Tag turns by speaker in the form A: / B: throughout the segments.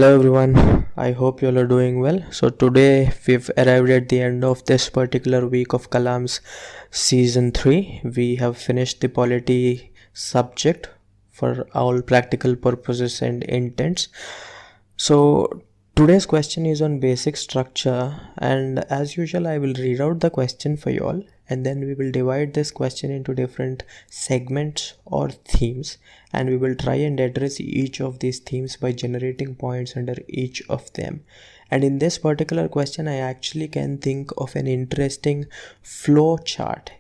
A: Hello everyone, I hope you all are doing well. So today we've arrived at the end of this particular week of Kalam's season 3. We have finished the polity subject for all practical purposes and intents. So today's question is on basic structure, and as usual I will read out the question for you all, and then we will divide this question into different segments or themes, and we will try and address each of these themes by generating points under each of them. And in this particular question I actually can think of an interesting flow chart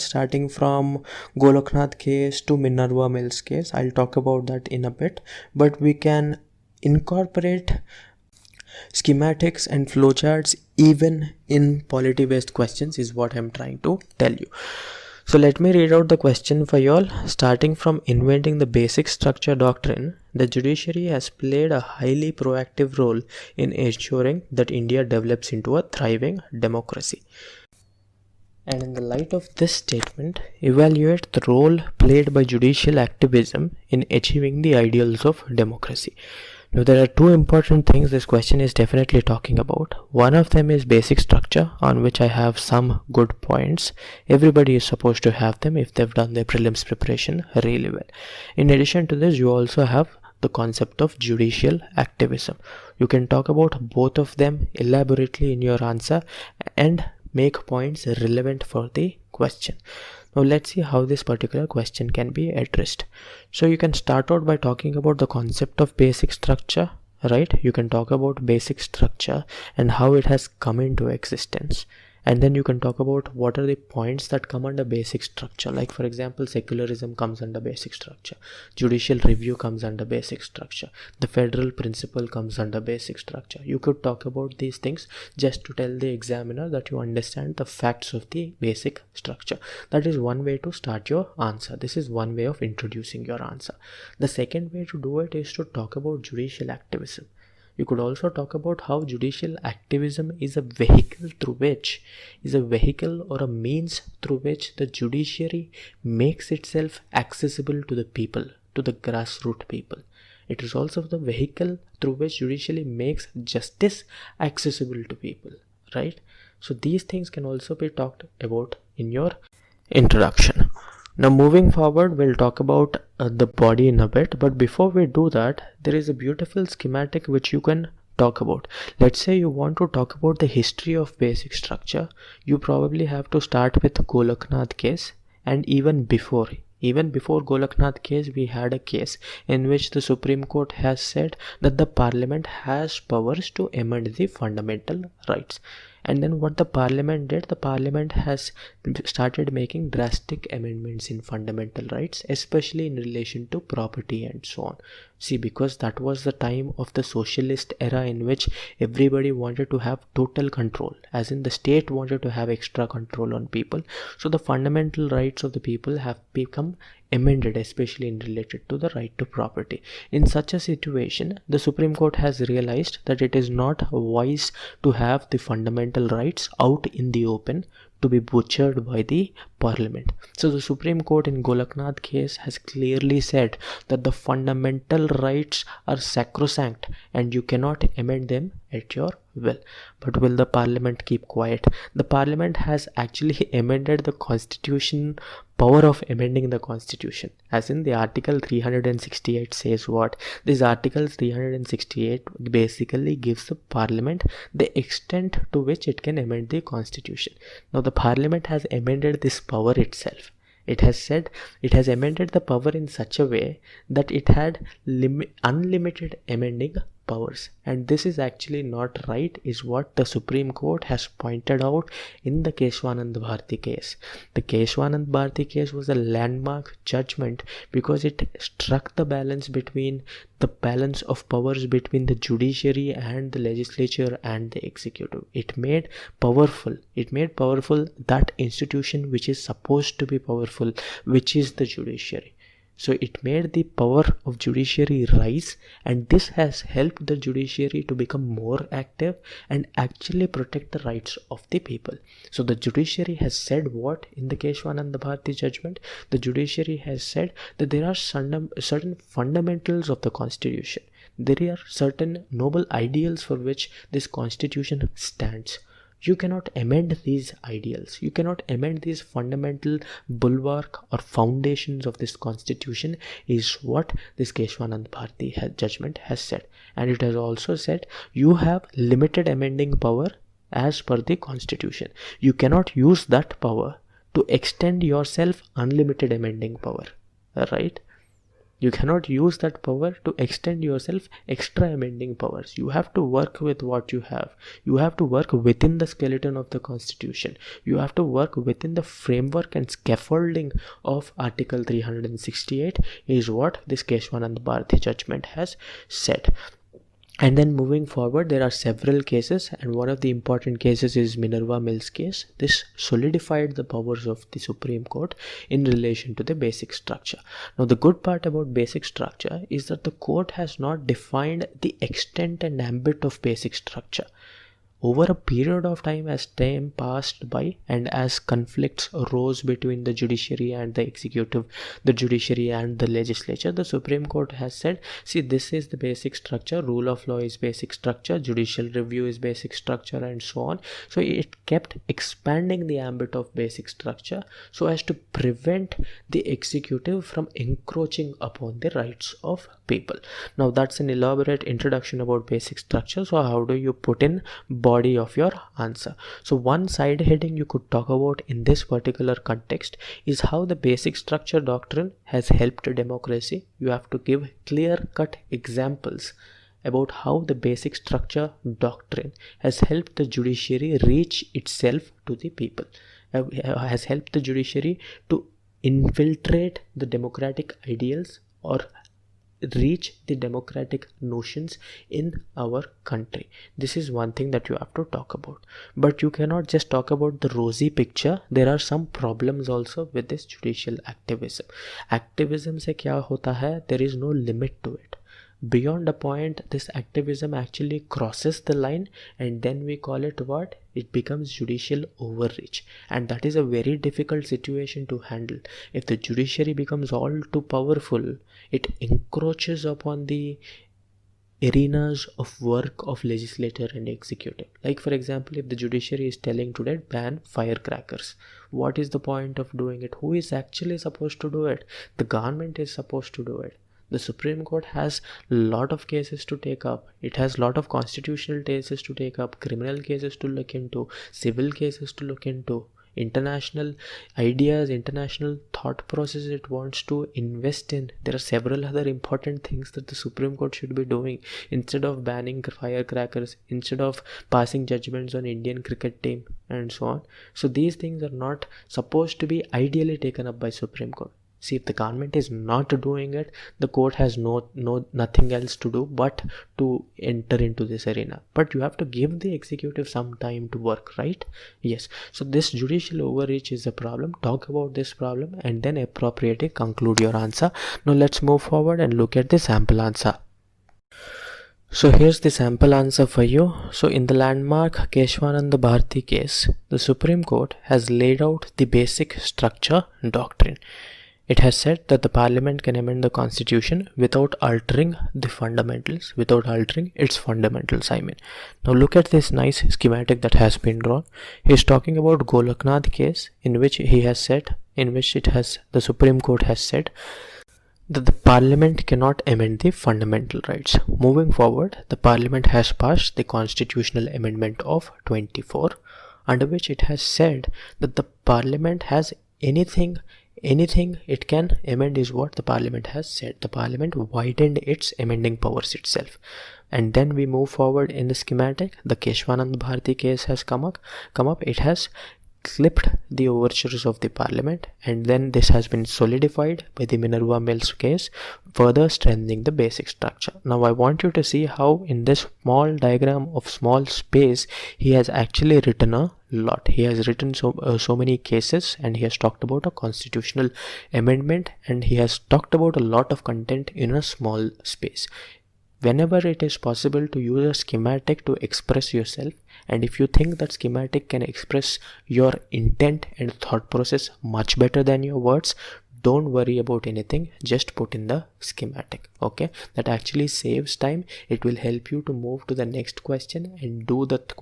A: starting from Goloknath case to Minerva Mills case. I'll talk about that in a bit, but we can incorporate schematics and flowcharts even in polity based questions is what I'm trying to tell you. So let me read out the question for you all. Starting from inventing the basic structure doctrine, the judiciary has played a highly proactive role in ensuring that India develops into a thriving democracy. And in the light of this statement, evaluate the role played by judicial activism in achieving the ideals of democracy. Now, there are two important things this question is definitely talking about. One of them is basic structure, on which I have some good points. Everybody is supposed to have them if they've done their prelims preparation really well. In addition to this, you also have the concept of judicial activism. You can talk about both of them elaborately in your answer and make points relevant for the question. Now let's see how this particular question can be addressed. So you can start out by talking about the concept of basic structure, right? You can talk about basic structure and how it has come into existence. And then you can talk about what are the points that come under basic structure. Like for example, secularism comes under basic structure. Judicial review comes under basic structure. The federal principle comes under basic structure. You could talk about these things just to tell the examiner that you understand the facts of the basic structure. That is one way to start your answer. This is one way of introducing your answer. The second way to do it is to talk about judicial activism. You could also talk about how judicial activism is a vehicle or a means through which the judiciary makes itself accessible to the people, to the grassroots people. It is also the vehicle through which judiciary makes justice accessible to people, right? So these things can also be talked about in your introduction. Now moving forward, we'll talk about the body in a bit, but before we do that, there is a beautiful schematic which you can talk about. Let's say you want to talk about the history of basic structure. You probably have to start with Goloknath case, and even before Goloknath case, we had a case in which the Supreme Court has said that the Parliament has powers to amend the fundamental rights. And then what the Parliament did, the Parliament has started making drastic amendments in fundamental rights, especially in relation to property and so on. See, because that was the time of the socialist era in which everybody wanted to have total control, as in the state wanted to have extra control on people. So the fundamental rights of the people have become amended, especially in related to the right to property. In such a situation, the Supreme Court has realized that it is not wise to have the fundamental rights out in the open to be butchered by the Parliament. So the Supreme Court in Goloknath case has clearly said that the fundamental rights are sacrosanct and you cannot amend them at your will. But will the Parliament keep quiet? The Parliament has actually amended the Constitution, power of amending the Constitution, as in the Article 368 says what? This Article 368 basically gives the Parliament the extent to which it can amend the Constitution. Now the Parliament has amended this power itself. It has said it has amended the power in such a way that it had unlimited amending powers, and this is actually not right, is what the Supreme Court has pointed out in the Keshwanand Bharti case. The Keshwanand Bharti case was a landmark judgment because it struck the balance of powers between the judiciary and the legislature and the executive. It made powerful that institution which is supposed to be powerful, which is the judiciary. So it made the power of judiciary rise, and this has helped the judiciary to become more active and actually protect the rights of the people. So the judiciary has said what in the Keshwanand Bharti judgment? The judiciary has said that there are certain fundamentals of the Constitution. There are certain noble ideals for which this constitution stands. You cannot amend these ideals. You cannot amend these fundamental bulwark or foundations of this constitution, is what this Keshwanand Bharti judgment has said. And it has also said you have limited amending power as per the constitution. You cannot use that power to extend yourself unlimited amending power, right? You cannot use that power to extend yourself extra amending powers. You have to work with what you have. You have to work within the skeleton of the constitution. You have to work within the framework and scaffolding of Article 368, is what this Keshwanand Bharti judgment has said. And then moving forward, there are several cases, and one of the important cases is Minerva Mills case. This solidified the powers of the Supreme Court in relation to the basic structure. Now, the good part about basic structure is that the court has not defined the extent and ambit of basic structure. Over a period of time, as time passed by and as conflicts arose between the judiciary and the executive, the judiciary and the legislature, the Supreme Court has said, see, this is the basic structure, rule of law is basic structure, judicial review is basic structure, and so on. So it kept expanding the ambit of basic structure so as to prevent the executive from encroaching upon the rights of people. Now, that's an elaborate introduction about basic structure. So how do you put in body of your answer? So one side heading you could talk about in this particular context is how the basic structure doctrine has helped democracy. You have to give clear-cut examples about how the basic structure doctrine has helped the judiciary reach itself to the people, has helped the judiciary to infiltrate the democratic ideals or reach the democratic notions in our country. This is one thing that you have to talk about. But you cannot just talk about the rosy picture. There are some problems also with this judicial activism. Activism se kya hota hai? There is no limit to it. Beyond a point, this activism actually crosses the line, and then we call it what? It becomes judicial overreach, and that is a very difficult situation to handle. If the judiciary becomes all too powerful, it encroaches upon the arenas of work of legislator and executive. Like, for example, if the judiciary is telling today ban firecrackers, what is the point of doing it? Who is actually supposed to do it? The government is supposed to do it. The Supreme Court has a lot of cases to take up. It has a lot of constitutional cases to take up, criminal cases to look into, civil cases to look into, international ideas, international thought processes it wants to invest in. There are several other important things that the Supreme Court should be doing instead of banning firecrackers, instead of passing judgments on Indian cricket team and so on. So these things are not supposed to be ideally taken up by Supreme Court. See, if the government is not doing it, the court has nothing else to do but to enter into this arena. But you have to give the executive some time to work, right? Yes. So this judicial overreach is a problem. Talk about this problem and then appropriately conclude your answer. Now let's move forward and look at the sample answer. So here's the sample answer for you. So in the landmark Keshwanand Bharti case, the Supreme Court has laid out the basic structure doctrine. It has said that the parliament can amend the constitution without altering the fundamentals, without altering its fundamentals, I mean. Now look at this nice schematic that has been drawn. He is talking about Golaknath case, in which he has said, the Supreme Court has said that the parliament cannot amend the fundamental rights. Moving forward, the parliament has passed the constitutional amendment of 24, under which it has said that the parliament has anything it can amend is what the parliament has said. The parliament widened its amending powers itself. And then we move forward in the schematic. The Keshwanand Bharti case has come up. It has clipped the overtures of the parliament, and then this has been solidified by the Minerva Mills case, further strengthening the basic structure. Now I want you to see how in this small diagram of small space he has actually written a lot. He has written so many cases, and he has talked about a constitutional amendment, and he has talked about a lot of content in a small space. Whenever it is possible to use a schematic to express yourself, and if you think that schematic can express your intent and thought process much better than your words, don't worry about anything, just put in the schematic. Okay, that actually saves time. It will help you to move to the next question and do that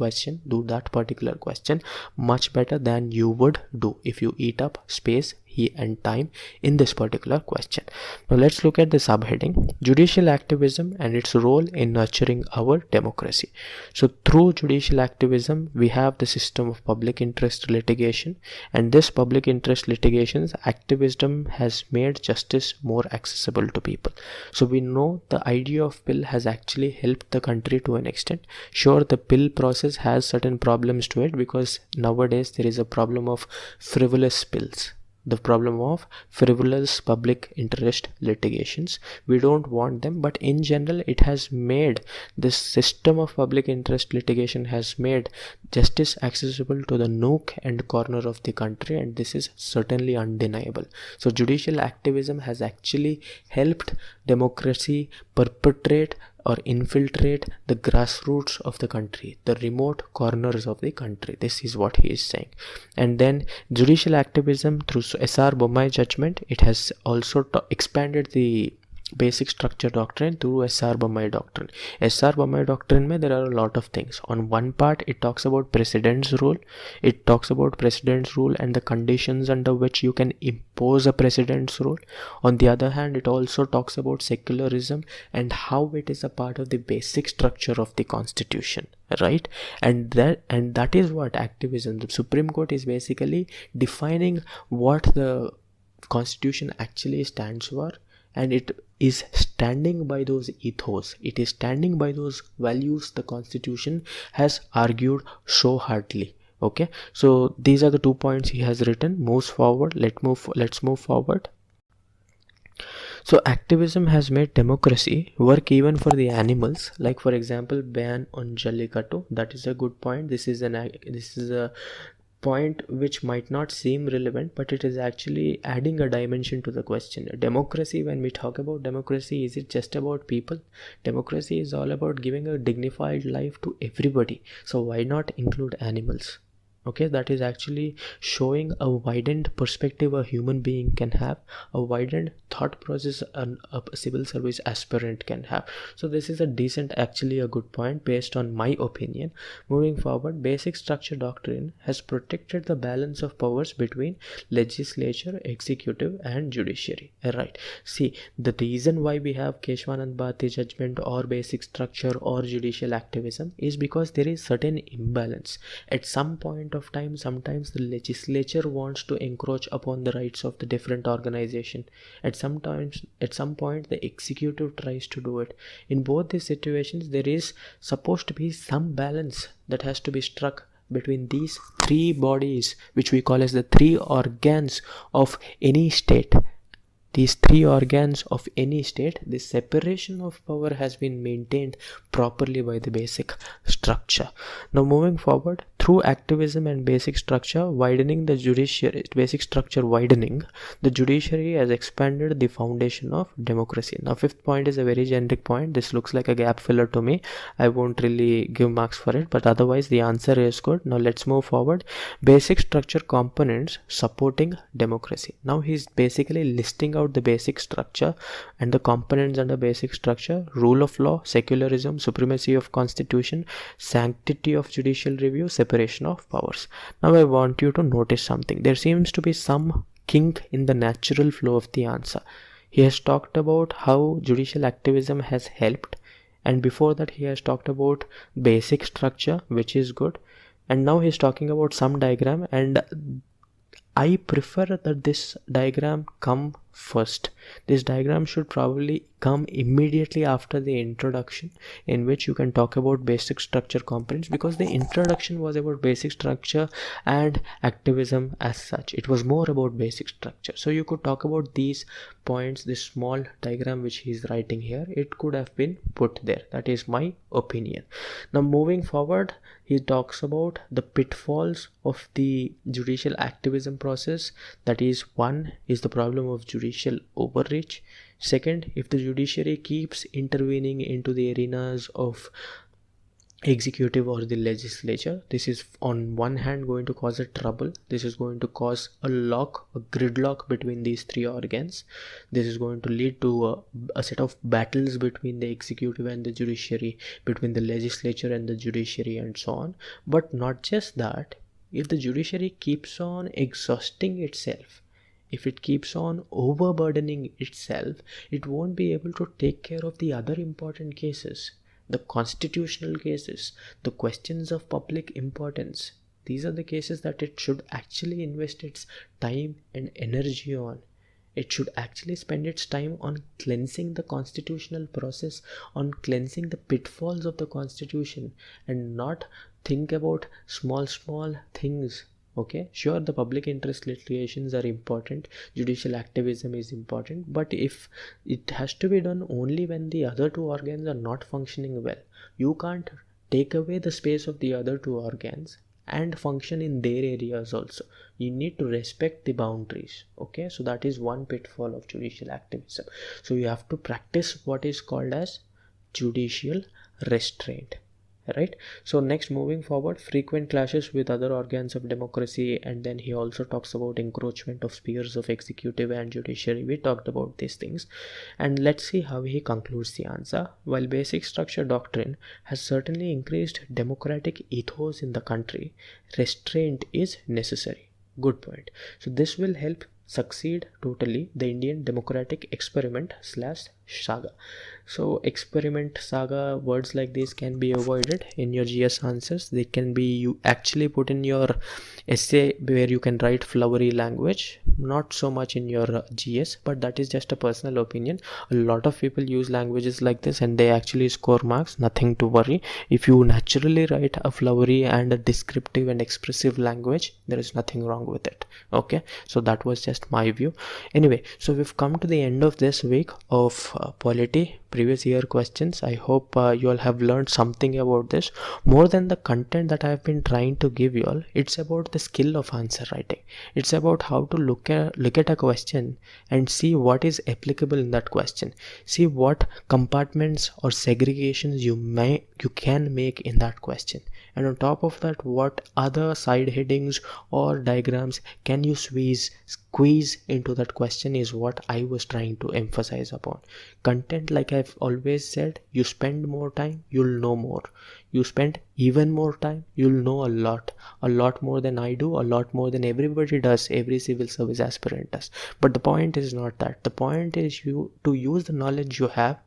A: particular question much better than you would do if you eat up space and time in this particular question. Now let's look at the subheading, judicial activism and its role in nurturing our democracy. So through judicial activism we have the system of public interest litigation, and this public interest litigations activism has made justice more accessible to people. So we know the idea of pill has actually helped the country to an extent. Sure, the pill process has certain problems to it, because nowadays there is a problem of frivolous pills, the problem of frivolous public interest litigations. We don't want them, but in general it has made this system of public interest litigation has made justice accessible to the nook and corner of the country, and this is certainly undeniable. So judicial activism has actually helped democracy perpetrate or infiltrate the grassroots of the country, the remote corners of the country. This is what he is saying. And then judicial activism through SR Bommai judgment, it has also expanded the basic structure doctrine through SR Bommai doctrine. SR Bommai doctrine mein there are a lot of things. On one part it talks about precedence rule. It talks about precedence rule and the conditions under which you can impose a precedence rule. On the other hand, it also talks about secularism and how it is a part of the basic structure of the constitution, right? And that is what activism, the Supreme Court is basically defining what the constitution actually stands for, and it is standing by those ethos, it is standing by those values the constitution has argued so hardly. Okay, so these are the 2 points he has written. Moves forward, let's move forward. So activism has made democracy work even for the animals, like for example ban on Jallikattu. That is a good point. This is a point which might not seem relevant, but it is actually adding a dimension to the question. Democracy, when we talk about democracy, is it just about people? Democracy is all about giving a dignified life to everybody, so why not include animals? Okay, that is actually showing a widened perspective a human being can have, a widened thought process a civil service aspirant can have. So this is a decent, actually a good point based on my opinion. Moving forward, basic structure doctrine has protected the balance of powers between legislature, executive and judiciary. Right, see, the reason why we have Keshwanand Bharti judgment or basic structure or judicial activism is because there is certain imbalance. At some point of time, sometimes the legislature wants to encroach upon the rights of the different organization. At some point the executive tries to do it. In both these situations, there is supposed to be some balance that has to be struck between these three bodies, which we call as the three organs of any state. These three organs of any state, the separation of power has been maintained properly by the basic structure. Now moving forward, through activism and basic structure widening, the judiciary has expanded the foundation of democracy. Now fifth point is a very generic point. This looks like a gap filler to me. I won't really give marks for it, but otherwise the answer is good. Now let's move forward. Basic structure components supporting democracy. Now he's basically listing out the basic structure and the components under basic structure: rule of law, secularism, supremacy of constitution, sanctity of judicial review, separation of powers. Now I want you to notice something. There seems to be some kink in the natural flow of the answer. He has talked about how judicial activism has helped, and before that he has talked about basic structure, which is good, and now he's talking about some diagram, and I prefer that this diagram come first. This diagram should probably come immediately after the introduction, in which you can talk about basic structure components, because the introduction was about basic structure and activism as such. It was more about basic structure. So you could talk about these points. This small diagram which he is writing here, it could have been put there. That is my opinion. Now moving forward, he talks about the pitfalls of the judicial activism process. That is, one is the problem of judicial overreach. Second, if the judiciary keeps intervening into the arenas of executive or the legislature. This is on one hand going to cause a trouble. This is going to cause a gridlock between these three organs. This is going to lead to a set of battles between the executive and the judiciary, between the legislature and the judiciary, and so on. But not just that, if the judiciary keeps on exhausting itself, if it keeps on overburdening itself, it won't be able to take care of the other important cases, the constitutional cases, the questions of public importance. These are the cases that it should actually invest its time and energy on. It should actually spend its time on cleansing the constitutional process, on cleansing the pitfalls of the constitution, and not think about small things. Okay, sure, the public interest litigations are important, judicial activism is important, but if it has to be done only when the other two organs are not functioning well, you can't take away the space of the other two organs and function in their areas also. You need to respect the boundaries. Okay, so that is one pitfall of judicial activism. So you have to practice what is called as judicial restraint. Right. So next, moving forward, frequent clashes with other organs of democracy, and then he also talks about encroachment of spheres of executive and judiciary. We talked about these things, and let's see how he concludes the answer. While basic structure doctrine has certainly increased democratic ethos in the country, restraint is necessary. Good point. So this will help succeed totally the Indian democratic experiment / saga. So experiment, saga, words like this can be avoided in your GS answers. They can be you actually put in your essay where you can write flowery language, not so much in your GS, but that is just a personal opinion. A lot of people use languages like this and they actually score marks. Nothing to worry. If you naturally write a flowery and a descriptive and expressive language, there is nothing wrong with it. Okay, so that was just my view. Anyway, so we've come to the end of this week of polity previous year questions. I hope you all have learned something about this. More than the content that I have been trying to give you all, it's about the skill of answer writing. It's about how to look at a question and see what is applicable in that question. See what compartments or segregations you can make in that question. And on top of that, what other side headings or diagrams can you squeeze into that question is what I was trying to emphasize upon. Content, like I've always said, you spend more time, you'll know more. You spend even more time, you'll know a lot more than I do, a lot more than everybody does, every civil service aspirant does. But the point is not that. The point is you to use the knowledge you have,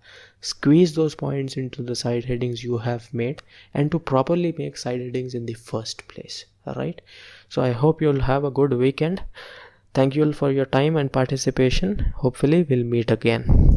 A: squeeze those points into the side headings you have made, and to properly make side headings in the first place. Alright, so I hope you'll have a good weekend. Thank you all for your time and participation. Hopefully we'll meet again.